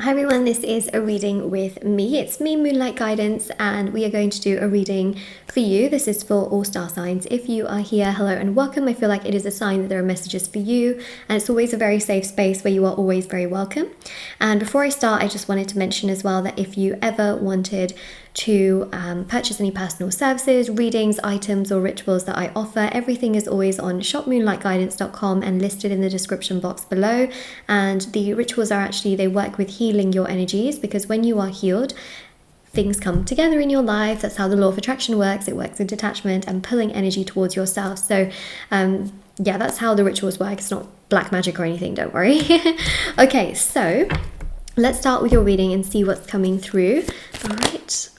Hi everyone, this is a reading with me. It's me, Moonlight Guidance, and we are going to do a reading for you. This is for all star signs. If you are here, hello and welcome. I feel like it is a sign that there are messages for you, and it's always a very safe space where you are always very welcome. And before I start, I just wanted to mention as well that if you ever wanted to purchase any personal services, readings, items or rituals that I offer, everything is always on shopmoonlightguidance.com and listed in the description box below. And the rituals are actually, they work with healing your energies, because when you are healed, things come together in your life. That's how the law of attraction works. It works with detachment and pulling energy towards yourself. So yeah, that's how the rituals work. It's not black magic or anything, don't worry. Okay, so let's start with your reading and see what's coming through. All right.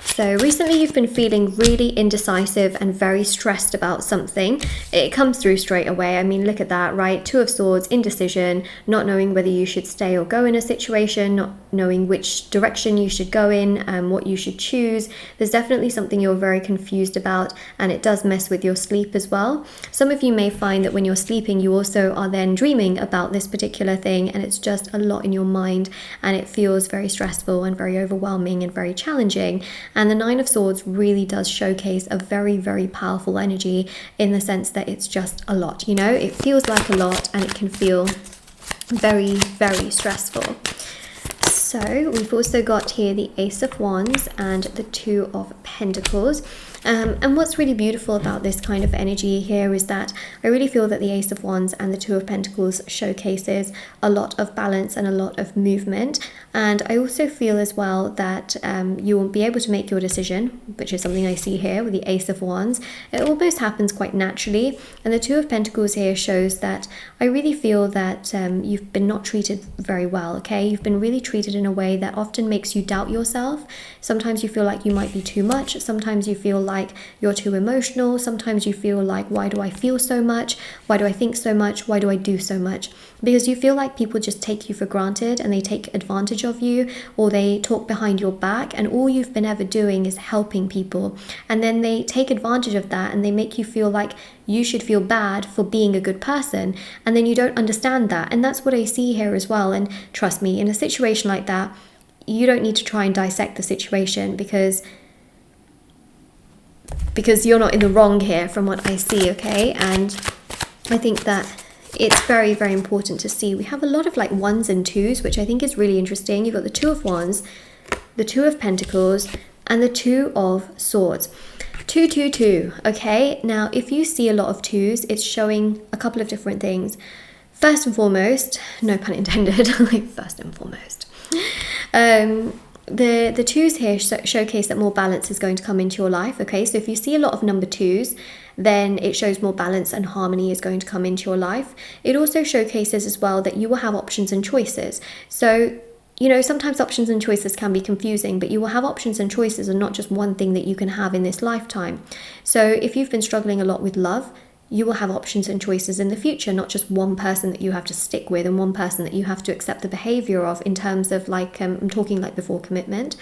So recently you've been feeling really indecisive and very stressed about something. It comes through straight away. I mean, look at that, right? Two of Swords, indecision, not knowing whether you should stay or go in a situation, not knowing which direction you should go in, what you should choose. There's definitely something you're very confused about, and it does mess with your sleep as well. Some of you may find that when you're sleeping, you also are then dreaming about this particular thing, and it's just a lot in your mind, and it feels very stressful and very overwhelming and very challenging. And the Nine of Swords really does showcase a very, very powerful energy, in the sense that it's just a lot, you know, it feels like a lot and it can feel very, very stressful. So we've also got here the Ace of Wands and the Two of Pentacles. And what's really beautiful about this kind of energy here is that I really feel that the Ace of Wands and the Two of Pentacles showcases a lot of balance and a lot of movement. And I also feel as well that you will be able to make your decision, which is something I see here with the Ace of Wands. It almost happens quite naturally. And the Two of Pentacles here shows that I really feel that you've been not treated very well, okay? You've been really treated in a way that often makes you doubt yourself. Sometimes you feel like you might be too much. Sometimes you feel like you're too emotional. Sometimes you feel like, why do I feel so much? Why do I think so much? Why do I do so much? Because you feel like people just take you for granted and they take advantage of you, or they talk behind your back, and all you've been ever doing is helping people. And then they take advantage of that and they make you feel like you should feel bad for being a good person. And then you don't understand that. And that's what I see here as well. And trust me, in a situation like that, you don't need to try and dissect the situation, because you're not in the wrong here from what I see, okay? And I think that it's very, very important to see. We have a lot of like ones and twos, which I think is really interesting. You've got the Two of Wands, the Two of Pentacles, and the Two of Swords. 2, 2, 2, okay? Now, if you see a lot of twos, it's showing a couple of different things. First and foremost, no pun intended, like first and foremost. The twos here showcase that more balance is going to come into your life, okay? So if you see a lot of number twos, then it shows more balance and harmony is going to come into your life. It also showcases as well that you will have options and choices. So, you know, sometimes options and choices can be confusing, but you will have options and choices and not just one thing that you can have in this lifetime. So if you've been struggling a lot with love, you will have options and choices in the future, not just one person that you have to stick with and one person that you have to accept the behavior of, in terms of like, I'm talking like before commitment.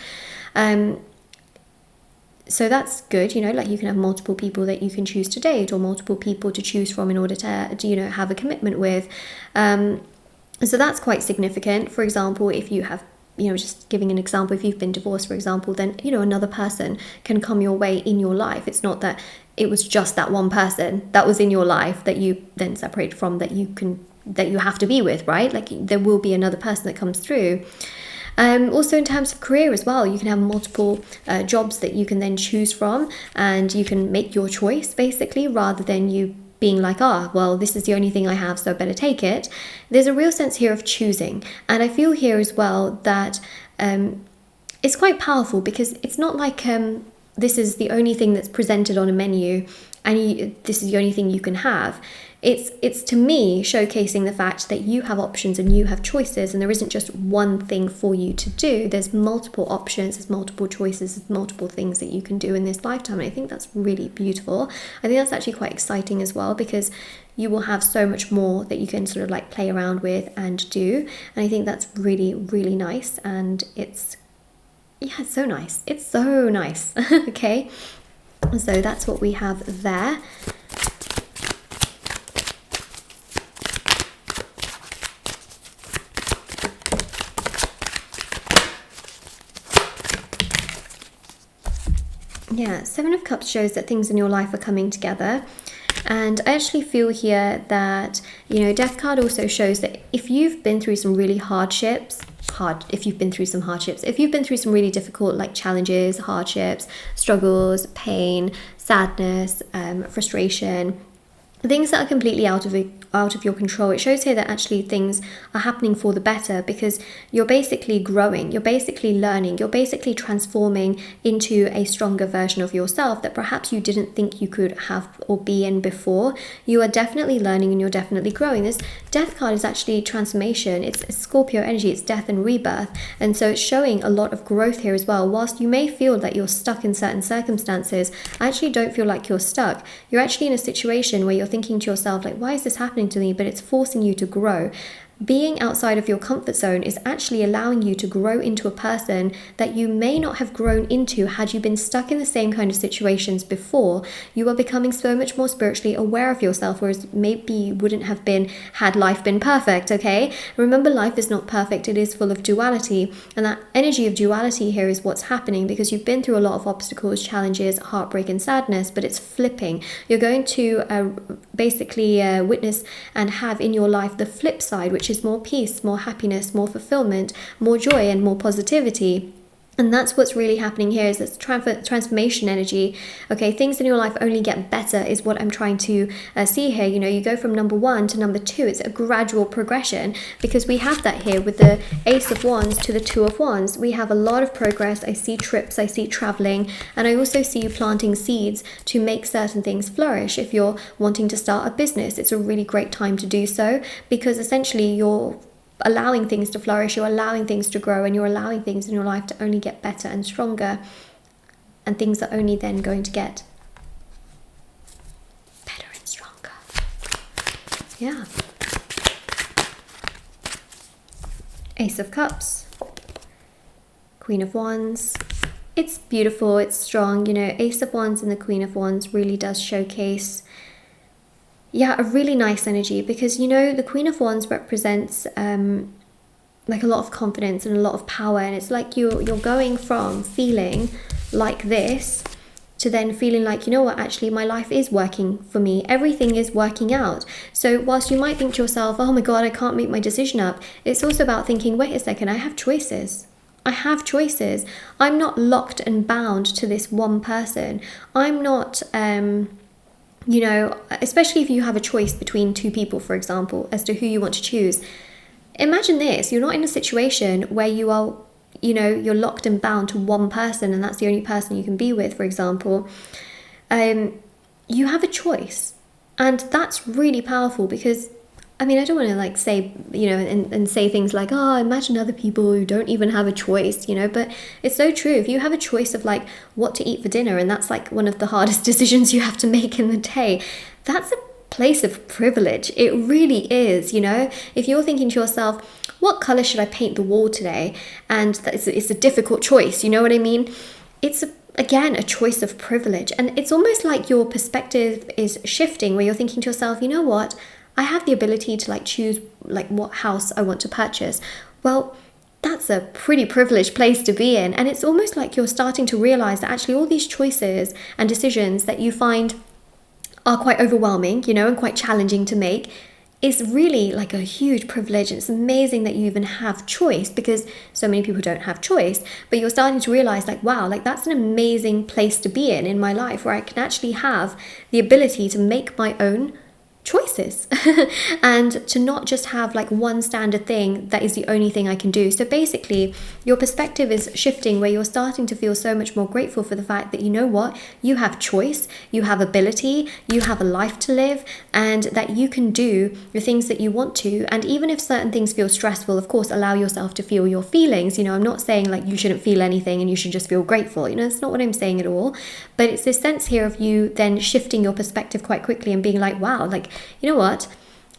So that's good, you know, like you can have multiple people that you can choose to date, or multiple people to choose from in order to you know, have a commitment with. So that's quite significant. For example, if you have, you know, just giving an example, if you've been divorced, for example, then, you know, another person can come your way in your life. It's not that it was just that one person that was in your life that you then separate from, that you have to be with, right? Like there will be another person that comes through. Also in terms of career as well, you can have multiple jobs that you can then choose from, and you can make your choice basically, rather than you being like, well, this is the only thing I have, so I better take it. There's a real sense here of choosing. And I feel here as well that it's quite powerful, because it's not like this is the only thing that's presented on a menu and this is the only thing you can have. It's to me showcasing the fact that you have options and you have choices, and there isn't just one thing for you to do. There's multiple options, there's multiple choices, there's multiple things that you can do in this lifetime. And I think that's really beautiful. I think that's actually quite exciting as well, because you will have so much more that you can sort of like play around with and do. And I think that's really, really nice. And it's so nice. It's so nice. Okay. So that's what we have there. Yeah, Seven of Cups shows that things in your life are coming together. And I actually feel here that, Death card also shows that if you've been through some really if you've been through some really difficult like challenges, hardships, struggles, pain, sadness, frustration, things that are completely out of your control, it shows here that actually things are happening for the better, because you're basically growing, you're basically learning, you're basically transforming into a stronger version of yourself that perhaps you didn't think you could have or be in before. You are definitely learning and you're definitely growing. This Death card is actually transformation. It's Scorpio energy, it's death and rebirth, and so it's showing a lot of growth here as well. Whilst you may feel that you're stuck in certain circumstances, I actually don't feel like you're stuck. You're actually in a situation where you're thinking to yourself like, why is this happening to me? But it's forcing you to grow. Being outside of your comfort zone is actually allowing you to grow into a person that you may not have grown into had you been stuck in the same kind of situations before. You are becoming so much more spiritually aware of yourself, whereas maybe you wouldn't have been had life been perfect, okay? Remember, life is not perfect, it is full of duality, and that energy of duality here is what's happening because you've been through a lot of obstacles, challenges, heartbreak and sadness, but it's flipping. You're going to basically witness and have in your life the flip side, which is more peace, more happiness, more fulfillment, more joy and more positivity. And that's what's really happening here, is this transformation energy. Okay, things in your life only get better is what I'm trying to see here. You go from number 1 to number 2. It's a gradual progression, because we have that here with the Ace of Wands to the Two of Wands. We have a lot of progress. I see trips, I see traveling, and I also see you planting seeds to make certain things flourish. If you're wanting to start a business, it's a really great time to do so, because essentially you're allowing things to flourish, you're allowing things to grow, and you're allowing things in your life to only get better and stronger, and things are only then going to get better and stronger. Yeah. Ace of Cups, Queen of Wands. It's beautiful, it's strong. Ace of Wands and the Queen of Wands really does showcase a really nice energy, because the Queen of Wands represents like a lot of confidence and a lot of power, and it's like you're going from feeling like this to then feeling like, actually my life is working for me, everything is working out. So whilst you might think to yourself, oh my god, I can't make my decision up, it's also about thinking, wait a second, I have choices. I'm not locked and bound to this one person. I'm not especially if you have a choice between two people, for example, as to who you want to choose. Imagine this, you're not in a situation where you are, you're locked and bound to one person and that's the only person you can be with, for example. You have a choice, and that's really powerful, because I don't want to say, and say things like, oh, imagine other people who don't even have a choice, but it's so true. If you have a choice of what to eat for dinner, and that's one of the hardest decisions you have to make in the day, that's a place of privilege. It really is, If you're thinking to yourself, what color should I paint the wall today? And it's a difficult choice, you know what I mean? It's again, a choice of privilege. And it's almost like your perspective is shifting, where you're thinking to yourself, you know what? I have the ability to choose what house I want to purchase. Well, that's a pretty privileged place to be in. And it's almost like you're starting to realize that actually all these choices and decisions that you find are quite overwhelming, and quite challenging to make, is really a huge privilege. And it's amazing that you even have choice, because so many people don't have choice. But you're starting to realize wow, that's an amazing place to be in my life, where I can actually have the ability to make my own choices and to not just have one standard thing that is the only thing I can do. So basically your perspective is shifting, where you're starting to feel so much more grateful for the fact that you have choice, you have ability, you have a life to live, and that you can do the things that you want to. And even if certain things feel stressful, of course, allow yourself to feel your feelings. I'm not saying you shouldn't feel anything and you should just feel grateful, that's not what I'm saying at all. But it's this sense here of you then shifting your perspective quite quickly and being wow, you know what?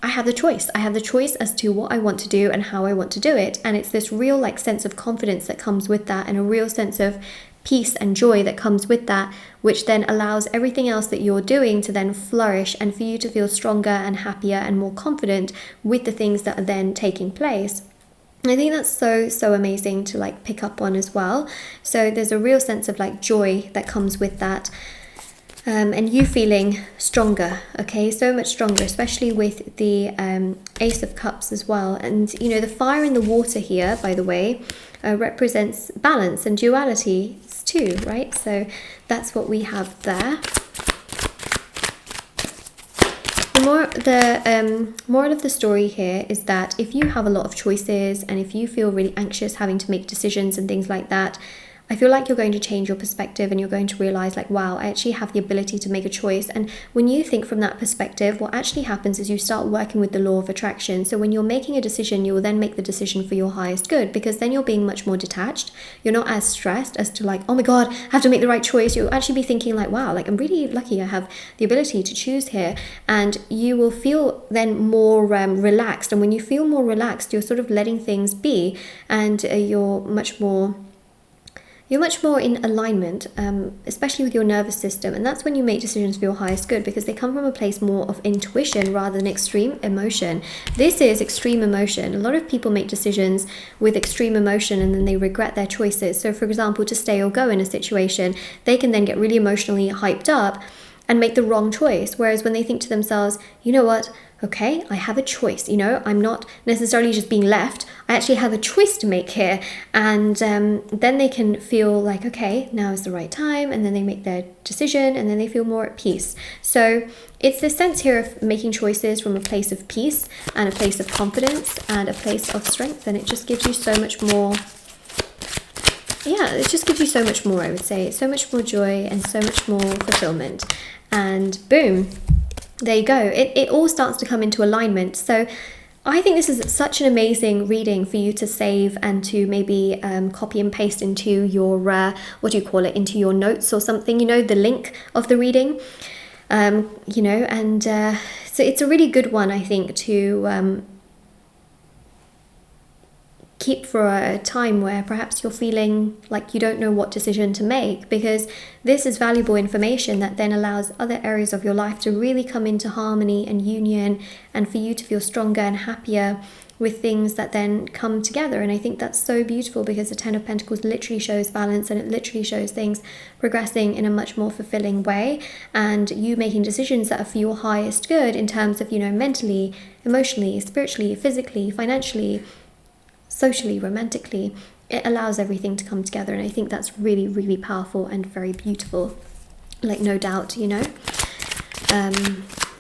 I have the choice. I have the choice as to what I want to do and how I want to do it. And it's this real sense of confidence that comes with that, and a real sense of peace and joy that comes with that, which then allows everything else that you're doing to then flourish, and for you to feel stronger and happier and more confident with the things that are then taking place. I think that's so amazing to like pick up on as well. So there's a real sense of like joy that comes with that. And you feeling stronger, okay, so much stronger, especially with the Ace of Cups as well. And you know, the fire in the water here, by the way, represents balance and duality too, right? So that's what we have there. The moral of the story here is that if you have a lot of choices and if you feel really anxious having to make decisions and things like that, I feel like you're going to change your perspective and you're going to realize like, wow, I actually have the ability to make a choice. And when you think from that perspective, what actually happens is you start working with the law of attraction. So when you're making a decision, you will then make the decision for your highest good, because then you're being much more detached. You're not as stressed as to like, oh my God, I have to make the right choice. You'll actually be thinking like, wow, like I'm really lucky I have the ability to choose here. And you will feel then more relaxed. And when you feel more relaxed, you're sort of letting things be, and you're much more in alignment, especially with your nervous system. And that's when you make decisions for your highest good, because they come from a place more of intuition rather than extreme emotion. This is extreme emotion. A lot of people make decisions with extreme emotion and then they regret their choices. So for example, to stay or go in a situation, they can then get really emotionally hyped up and make the wrong choice. Whereas when they think to themselves, you know what, okay, I have a choice, you know, I'm not necessarily just being left, I actually have a choice to make here. And then they can feel like, okay, now is the right time, and then they make their decision and then they feel more at peace. So it's this sense here of making choices from a place of peace and a place of confidence and a place of strength, and it just gives you so much more. Yeah, it just gives you so much more, I would say. So much more joy and so much more fulfillment. And boom, there you go. It all starts to come into alignment. So I think this is such an amazing reading for you to save and to maybe copy and paste into your, into your notes or something, you know, the link of the reading, you know, and so it's a really good one, I think, to keep for a time where perhaps you're feeling like you don't know what decision to make, because this is valuable information that then allows other areas of your life to really come into harmony and union, and for you to feel stronger and happier with things that then come together. And I think that's so beautiful, because the Ten of Pentacles literally shows balance, and it literally shows things progressing in a much more fulfilling way, and you making decisions that are for your highest good in terms of, you know, mentally, emotionally, spiritually, physically, financially, socially, romantically. It allows everything to come together, and I think that's really, really powerful and very beautiful, like, no doubt, you know.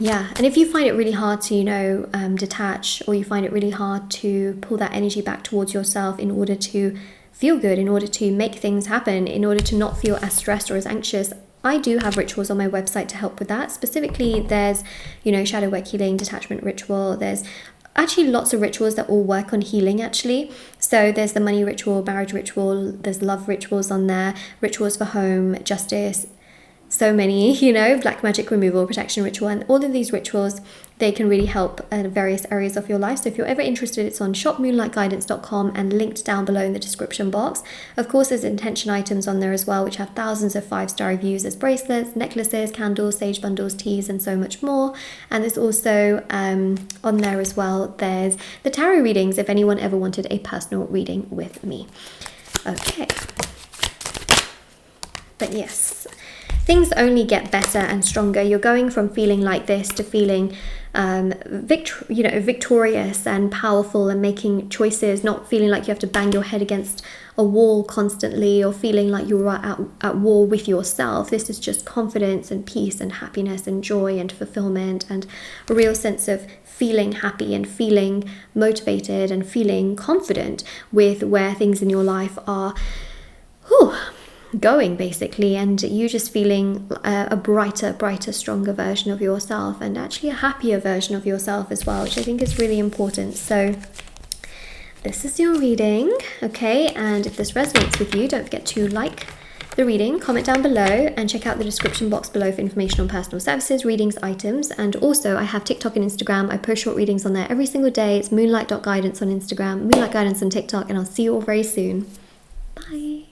Yeah, and if you find it really hard to, you know, detach, or you find it really hard to pull that energy back towards yourself in order to feel good, in order to make things happen, in order to not feel as stressed or as anxious, I do have rituals on my website to help with that. Specifically, there's, you know, shadow work healing, detachment ritual, there's actually lots of rituals that all work on healing, actually. So there's the money ritual, marriage ritual, there's love rituals on there, rituals for home, justice, so many, you know, black magic removal, protection ritual, and all of these rituals, they can really help various areas of your life. So if you're ever interested, it's on shopmoonlightguidance.com and linked down below in the description box. Of course, there's intention items on there as well, which have thousands of 5-star reviews. There's bracelets, necklaces, candles, sage bundles, teas, and so much more. And there's also on there as well, there's the tarot readings if anyone ever wanted a personal reading with me. Okay. But yes, things only get better and stronger. You're going from feeling like this to feeling victorious and powerful, and making choices, not feeling like you have to bang your head against a wall constantly, or feeling like you're at war with yourself. This is just confidence and peace and happiness and joy and fulfillment, and a real sense of feeling happy and feeling motivated and feeling confident with where things in your life are going, basically, and you just feeling a brighter, stronger version of yourself, and actually a happier version of yourself as well, which I think is really important. So this is your reading, okay? And if this resonates with you, don't forget to like the reading, comment down below, and check out the description box below for information on personal services, readings, items. And also, I have TikTok and Instagram. I post short readings on there every single day. It's moonlight.guidance on Instagram, Moonlight Guidance on TikTok, and I'll see you all very soon. Bye.